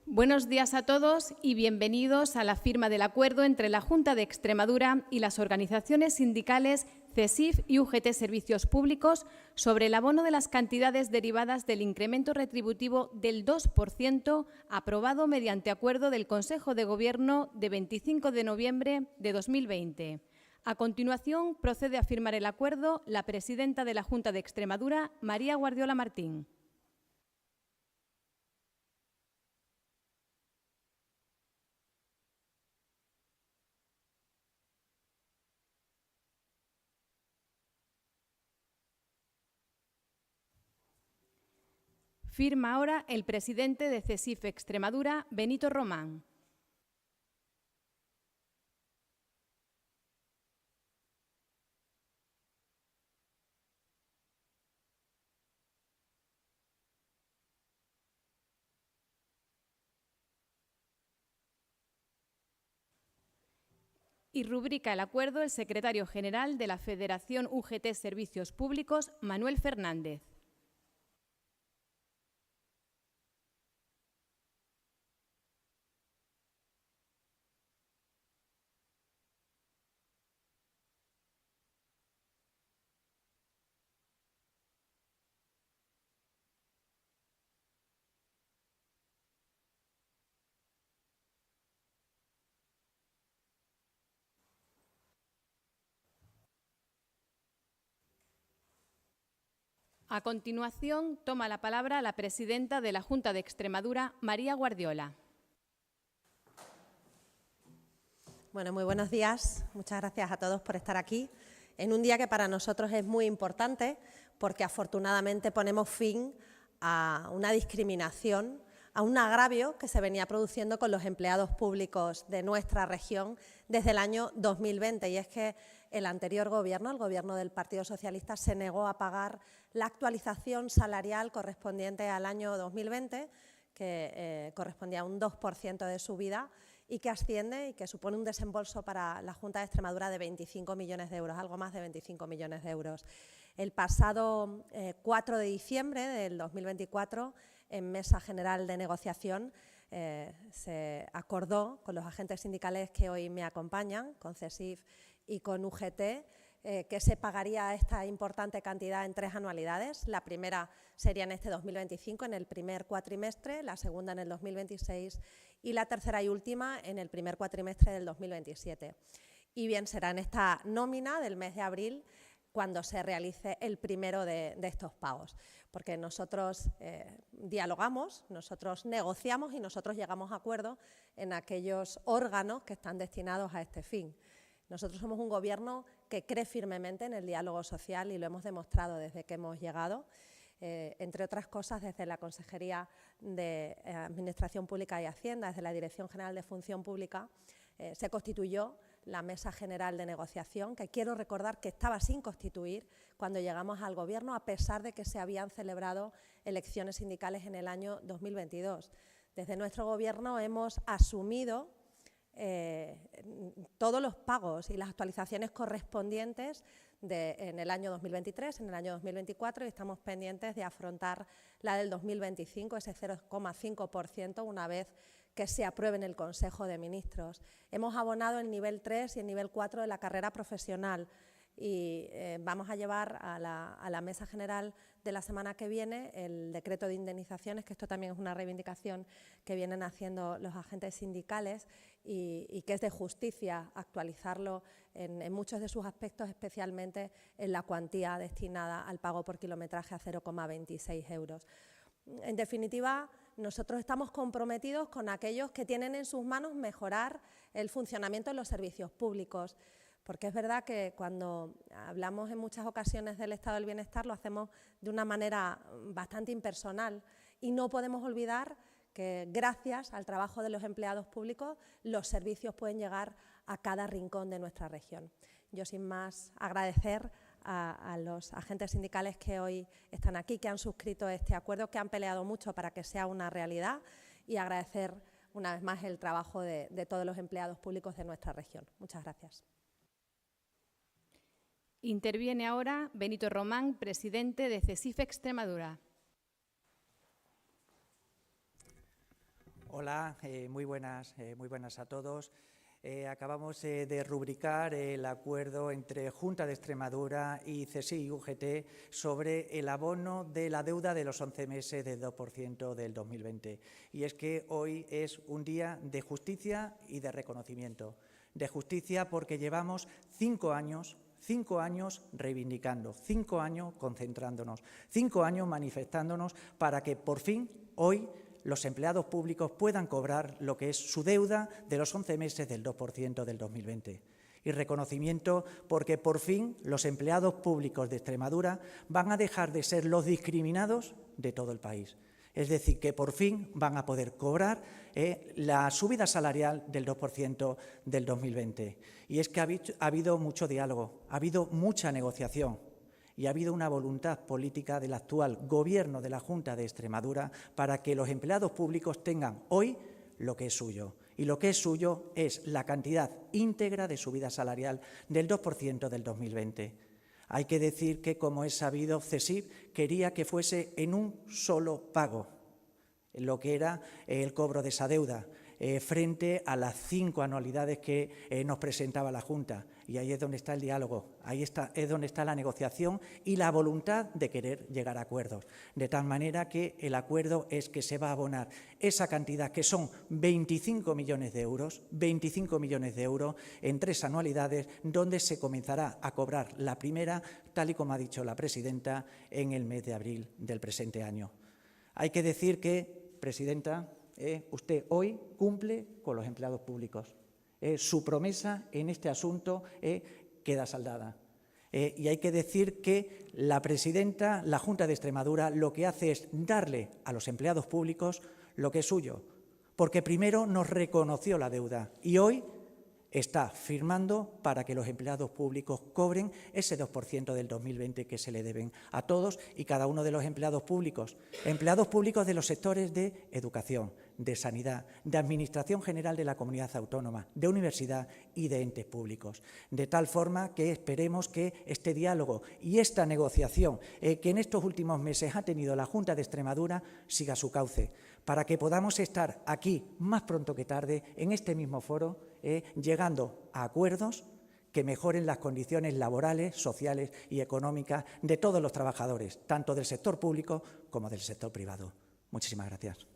Buenos días a todos y bienvenidos a la firma del acuerdo entre la Junta de Extremadura y las organizaciones sindicales CESIF y UGT Servicios Públicos sobre el abono de las cantidades derivadas del incremento retributivo del 2% aprobado mediante acuerdo del Consejo de Gobierno de 25 de noviembre de 2020. A continuación, procede a firmar el acuerdo la presidenta de la Junta de Extremadura, María Guardiola Martín. Firma ahora el presidente de CESIF Extremadura, Benito Román. Y rubrica el acuerdo el secretario general de la Federación UGT Servicios Públicos, Manuel Fernández. A continuación, toma la palabra la presidenta de la Junta de Extremadura, María Guardiola. Bueno, muy buenos días. Muchas gracias a todos por estar aquí en un día que para nosotros es muy importante porque afortunadamente ponemos fin a una discriminación, a un agravio que se venía produciendo con los empleados públicos de nuestra región desde el año 2020, y es que el anterior gobierno, el gobierno del Partido Socialista, se negó a pagar la actualización salarial correspondiente al año 2020, que correspondía a un 2% de subida y que asciende y que supone un desembolso para la Junta de Extremadura de 25 millones de euros, algo más de 25 millones de euros. El pasado 4 de diciembre del 2024, en Mesa General de Negociación, se acordó con los agentes sindicales que hoy me acompañan, con CESIF y con UGT, que se pagaría esta importante cantidad en 3 anualidades. La primera sería en este 2025, en el primer cuatrimestre, la segunda en el 2026 y la tercera y última en el primer cuatrimestre del 2027. Y bien, será en esta nómina del mes de abril cuando se realice el primero de estos pagos, porque nosotros dialogamos, nosotros negociamos y nosotros llegamos a acuerdos en aquellos órganos que están destinados a este fin. Nosotros somos un gobierno que cree firmemente en el diálogo social y lo hemos demostrado desde que hemos llegado. Entre otras cosas, desde la Consejería de Administración Pública y Hacienda, desde la Dirección General de Función Pública, se constituyó la Mesa General de Negociación, que quiero recordar que estaba sin constituir cuando llegamos al Gobierno, a pesar de que se habían celebrado elecciones sindicales en el año 2022. Desde nuestro Gobierno hemos asumido todos los pagos y las actualizaciones correspondientes en el año 2023, en el año 2024, y estamos pendientes de afrontar la del 2025, ese 0,5%, una vez que se apruebe en el Consejo de Ministros. Hemos abonado el nivel 3 y el nivel 4 de la carrera profesional y vamos a llevar a la Mesa General de la semana que viene el decreto de indemnizaciones, que esto también es una reivindicación que vienen haciendo los agentes sindicales y que es de justicia actualizarlo en muchos de sus aspectos, especialmente en la cuantía destinada al pago por kilometraje a 0,26 euros. En definitiva, nosotros estamos comprometidos con aquellos que tienen en sus manos mejorar el funcionamiento de los servicios públicos, porque es verdad que cuando hablamos en muchas ocasiones del estado del bienestar lo hacemos de una manera bastante impersonal y no podemos olvidar que gracias al trabajo de los empleados públicos los servicios pueden llegar a cada rincón de nuestra región. Yo, sin más, agradecer a los agentes sindicales que hoy están aquí, que han suscrito este acuerdo, que han peleado mucho para que sea una realidad, y agradecer una vez más el trabajo de todos los empleados públicos de nuestra región. Muchas gracias. Interviene ahora Benito Román, presidente de CESIF Extremadura. Hola, muy buenas a todos. Acabamos de rubricar el acuerdo entre Junta de Extremadura y CSIC y UGT sobre el abono de la deuda de los 11 meses del 2% del 2020. Y es que hoy es un día de justicia y de reconocimiento. De justicia porque llevamos 5 años reivindicando, 5 años concentrándonos, 5 años manifestándonos para que por fin hoy los empleados públicos puedan cobrar lo que es su deuda de los 11 meses del 2% del 2020. Y reconocimiento porque por fin los empleados públicos de Extremadura van a dejar de ser los discriminados de todo el país. Es decir, que por fin van a poder cobrar la subida salarial del 2% del 2020. Y es que ha habido mucho diálogo, ha habido mucha negociación y ha habido una voluntad política del actual Gobierno de la Junta de Extremadura para que los empleados públicos tengan hoy lo que es suyo. Y lo que es suyo es la cantidad íntegra de subida salarial del 2% del 2020. Hay que decir que, como es sabido, CSIC quería que fuese en un solo pago lo que era el cobro de esa deuda, frente a las 5 anualidades que nos presentaba la Junta. Y ahí es donde está el diálogo, es donde está la negociación y la voluntad de querer llegar a acuerdos. De tal manera que el acuerdo es que se va a abonar esa cantidad, que son 25 millones de euros, en 3 anualidades, donde se comenzará a cobrar la primera, tal y como ha dicho la presidenta, en el mes de abril del presente año. Hay que decir que, presidenta, usted hoy cumple con los empleados públicos. Su promesa en este asunto queda saldada. Y hay que decir que la presidenta, la Junta de Extremadura, lo que hace es darle a los empleados públicos lo que es suyo, porque primero nos reconoció la deuda y hoy está firmando para que los empleados públicos cobren ese 2% del 2020 que se le deben a todos y cada uno de los empleados públicos de los sectores de educación, de sanidad, de administración general de la comunidad autónoma, de universidad y de entes públicos. De tal forma que esperemos que este diálogo y esta negociación que en estos últimos meses ha tenido la Junta de Extremadura siga su cauce, para que podamos estar aquí más pronto que tarde en este mismo foro, llegando a acuerdos que mejoren las condiciones laborales, sociales y económicas de todos los trabajadores, tanto del sector público como del sector privado. Muchísimas gracias.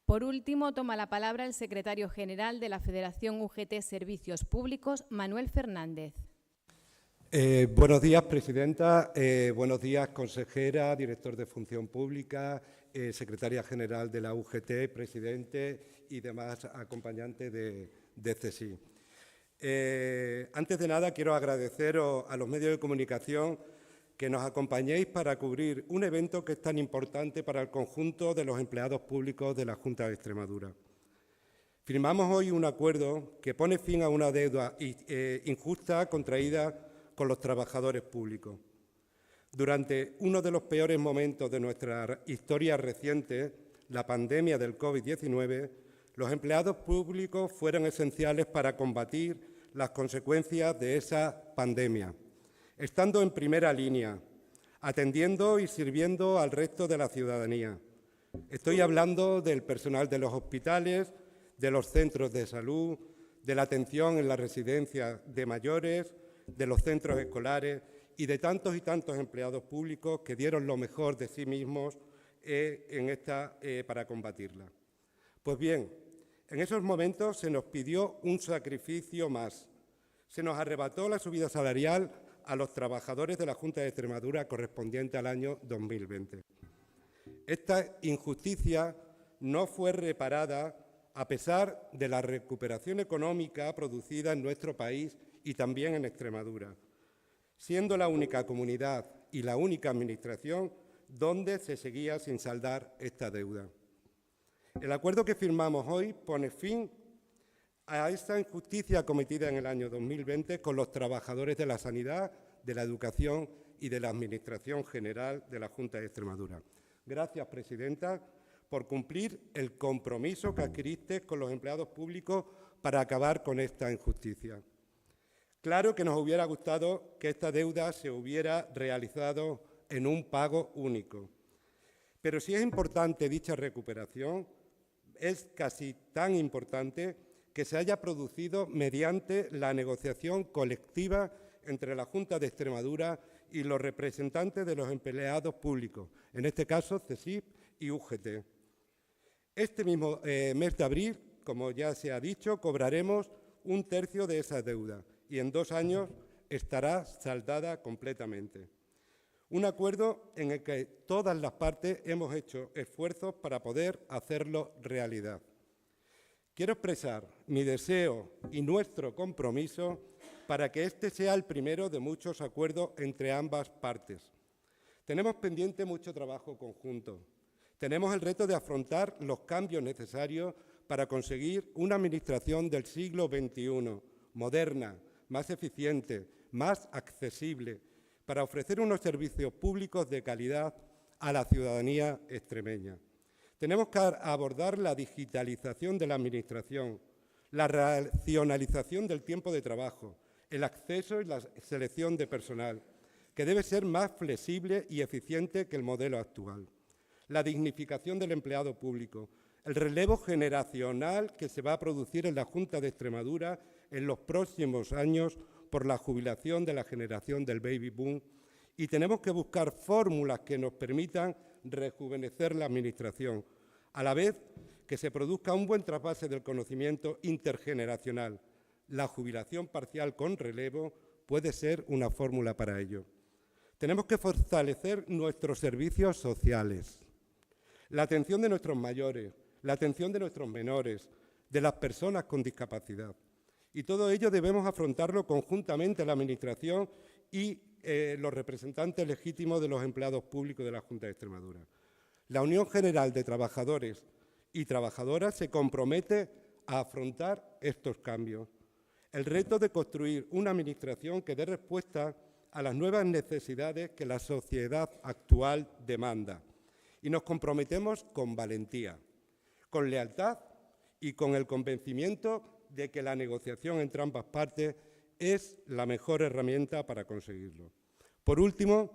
Por último, toma la palabra el secretario general de la Federación UGT Servicios Públicos, Manuel Fernández. Buenos días, presidenta. Buenos días, consejera, director de Función Pública, secretaria general de la UGT, presidente y demás acompañantes de CSIC. Antes de nada, quiero agradeceros a los medios de comunicación que nos acompañéis para cubrir un evento que es tan importante para el conjunto de los empleados públicos de la Junta de Extremadura. Firmamos hoy un acuerdo que pone fin a una deuda injusta contraída con los trabajadores públicos. Durante uno de los peores momentos de nuestra historia reciente, la pandemia del COVID-19, los empleados públicos fueron esenciales para combatir las consecuencias de esa pandemia, estando en primera línea, atendiendo y sirviendo al resto de la ciudadanía. Estoy hablando del personal de los hospitales, de los centros de salud, de la atención en las residencias de mayores, de los centros escolares y de tantos y tantos empleados públicos que dieron lo mejor de sí mismos para combatirla. Pues bien, en esos momentos se nos pidió un sacrificio más. Se nos arrebató la subida salarial a los trabajadores de la Junta de Extremadura correspondiente al año 2020. Esta injusticia no fue reparada a pesar de la recuperación económica producida en nuestro país y también en Extremadura, siendo la única comunidad y la única administración donde se seguía sin saldar esta deuda. El acuerdo que firmamos hoy pone fin a esta injusticia cometida en el año 2020 con los trabajadores de la sanidad, de la educación y de la Administración General de la Junta de Extremadura. Gracias, presidenta, por cumplir el compromiso que adquiriste con los empleados públicos para acabar con esta injusticia. Claro que nos hubiera gustado que esta deuda se hubiera realizado en un pago único. Pero si es importante dicha recuperación, es casi tan importante que se haya producido mediante la negociación colectiva entre la Junta de Extremadura y los representantes de los empleados públicos, en este caso CESIF y UGT. Este mismo mes de abril, como ya se ha dicho, cobraremos 1/3 de esa deuda y en 2 años estará saldada completamente. Un acuerdo en el que todas las partes hemos hecho esfuerzos para poder hacerlo realidad. Quiero expresar mi deseo y nuestro compromiso para que este sea el primero de muchos acuerdos entre ambas partes. Tenemos pendiente mucho trabajo conjunto. Tenemos el reto de afrontar los cambios necesarios para conseguir una administración del siglo XXI, moderna, más eficiente, más accesible, para ofrecer unos servicios públicos de calidad a la ciudadanía extremeña. Tenemos que abordar la digitalización de la Administración, la racionalización del tiempo de trabajo, el acceso y la selección de personal, que debe ser más flexible y eficiente que el modelo actual, la dignificación del empleado público, el relevo generacional que se va a producir en la Junta de Extremadura en los próximos años por la jubilación de la generación del baby boom, y tenemos que buscar fórmulas que nos permitan rejuvenecer la Administración, a la vez que se produzca un buen trasvase del conocimiento intergeneracional. La jubilación parcial con relevo puede ser una fórmula para ello. Tenemos que fortalecer nuestros servicios sociales, la atención de nuestros mayores, la atención de nuestros menores, de las personas con discapacidad. Y todo ello debemos afrontarlo conjuntamente la Administración y los representantes legítimos de los empleados públicos de la Junta de Extremadura. La Unión General de Trabajadores y Trabajadoras se compromete a afrontar estos cambios. El reto de construir una Administración que dé respuesta a las nuevas necesidades que la sociedad actual demanda. Y nos comprometemos con valentía, con lealtad y con el convencimiento de que la negociación entre ambas partes es la mejor herramienta para conseguirlo. Por último,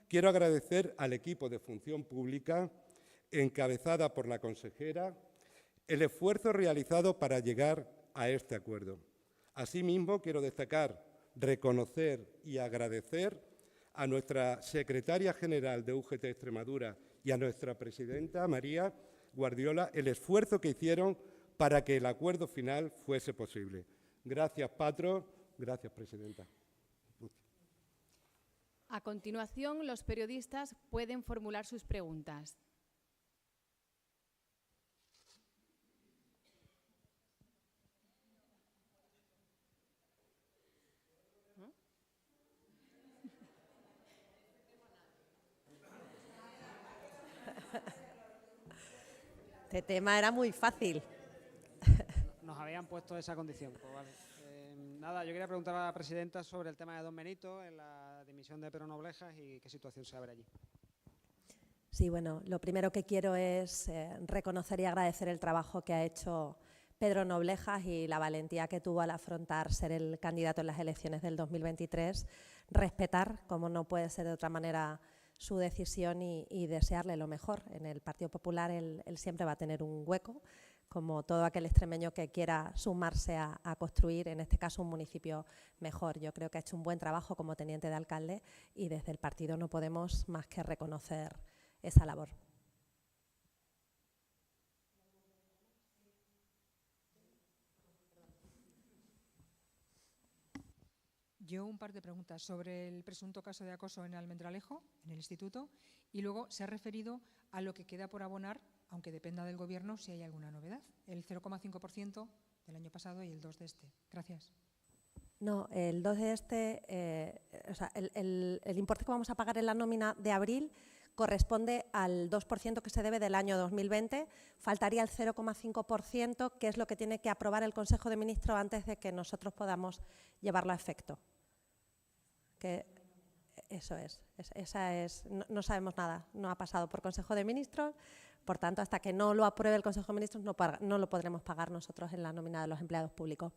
quiero agradecer al equipo de Función Pública, encabezada por la consejera, el esfuerzo realizado para llegar a este acuerdo. Asimismo, quiero destacar, reconocer y agradecer a nuestra secretaria general de UGT Extremadura y a nuestra presidenta, María Guardiola, el esfuerzo que hicieron para que el acuerdo final fuese posible. Gracias, Patro. Gracias, presidenta. A continuación, los periodistas pueden formular sus preguntas. Este tema era muy fácil. Nos habían puesto esa condición. Pues vale. Nada, yo quería preguntar a la presidenta sobre el tema de Don Benito en la dimisión de Pedro Noblejas y qué situación se abre allí. Sí, bueno, lo primero que quiero es reconocer y agradecer el trabajo que ha hecho Pedro Noblejas y la valentía que tuvo al afrontar ser el candidato en las elecciones del 2023, respetar, como no puede ser de otra manera, su decisión y desearle lo mejor. En el Partido Popular él siempre va a tener un hueco, como todo aquel extremeño que quiera sumarse a construir, en este caso, un municipio mejor. Yo creo que ha hecho un buen trabajo como teniente de alcalde y desde el partido no podemos más que reconocer esa labor. Yo un par de preguntas sobre el presunto caso de acoso en Almendralejo, en el instituto, y luego se ha referido a lo que queda por abonar, aunque dependa del Gobierno, si hay alguna novedad. El 0,5% del año pasado y el 2% de este. Gracias. No, el 2% de este, o sea, el importe que vamos a pagar en la nómina de abril corresponde al 2% que se debe del año 2020. Faltaría el 0,5%, que es lo que tiene que aprobar el Consejo de Ministros antes de que nosotros podamos llevarlo a efecto. Que eso es, no sabemos nada, no ha pasado por Consejo de Ministros, por tanto, hasta que no lo apruebe el Consejo de Ministros no lo podremos pagar nosotros en la nómina de los empleados públicos.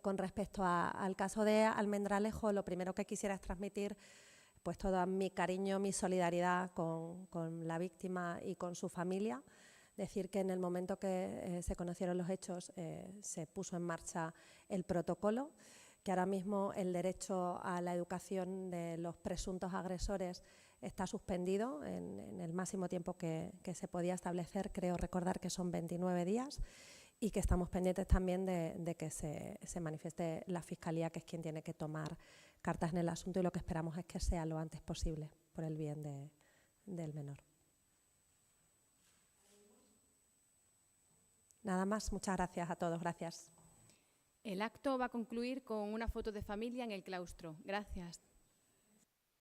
Con respecto al caso de Almendralejo, lo primero que quisiera es transmitir pues todo mi cariño, mi solidaridad con la víctima y con su familia. Decir que en el momento que se conocieron los hechos se puso en marcha el protocolo, que ahora mismo el derecho a la educación de los presuntos agresores está suspendido en el máximo tiempo que se podía establecer, creo recordar que son 29 días, y que estamos pendientes también de que se manifieste la Fiscalía, que es quien tiene que tomar cartas en el asunto, y lo que esperamos es que sea lo antes posible por el bien del menor. Nada más, muchas gracias a todos, gracias. El acto va a concluir con una foto de familia en el claustro. Gracias.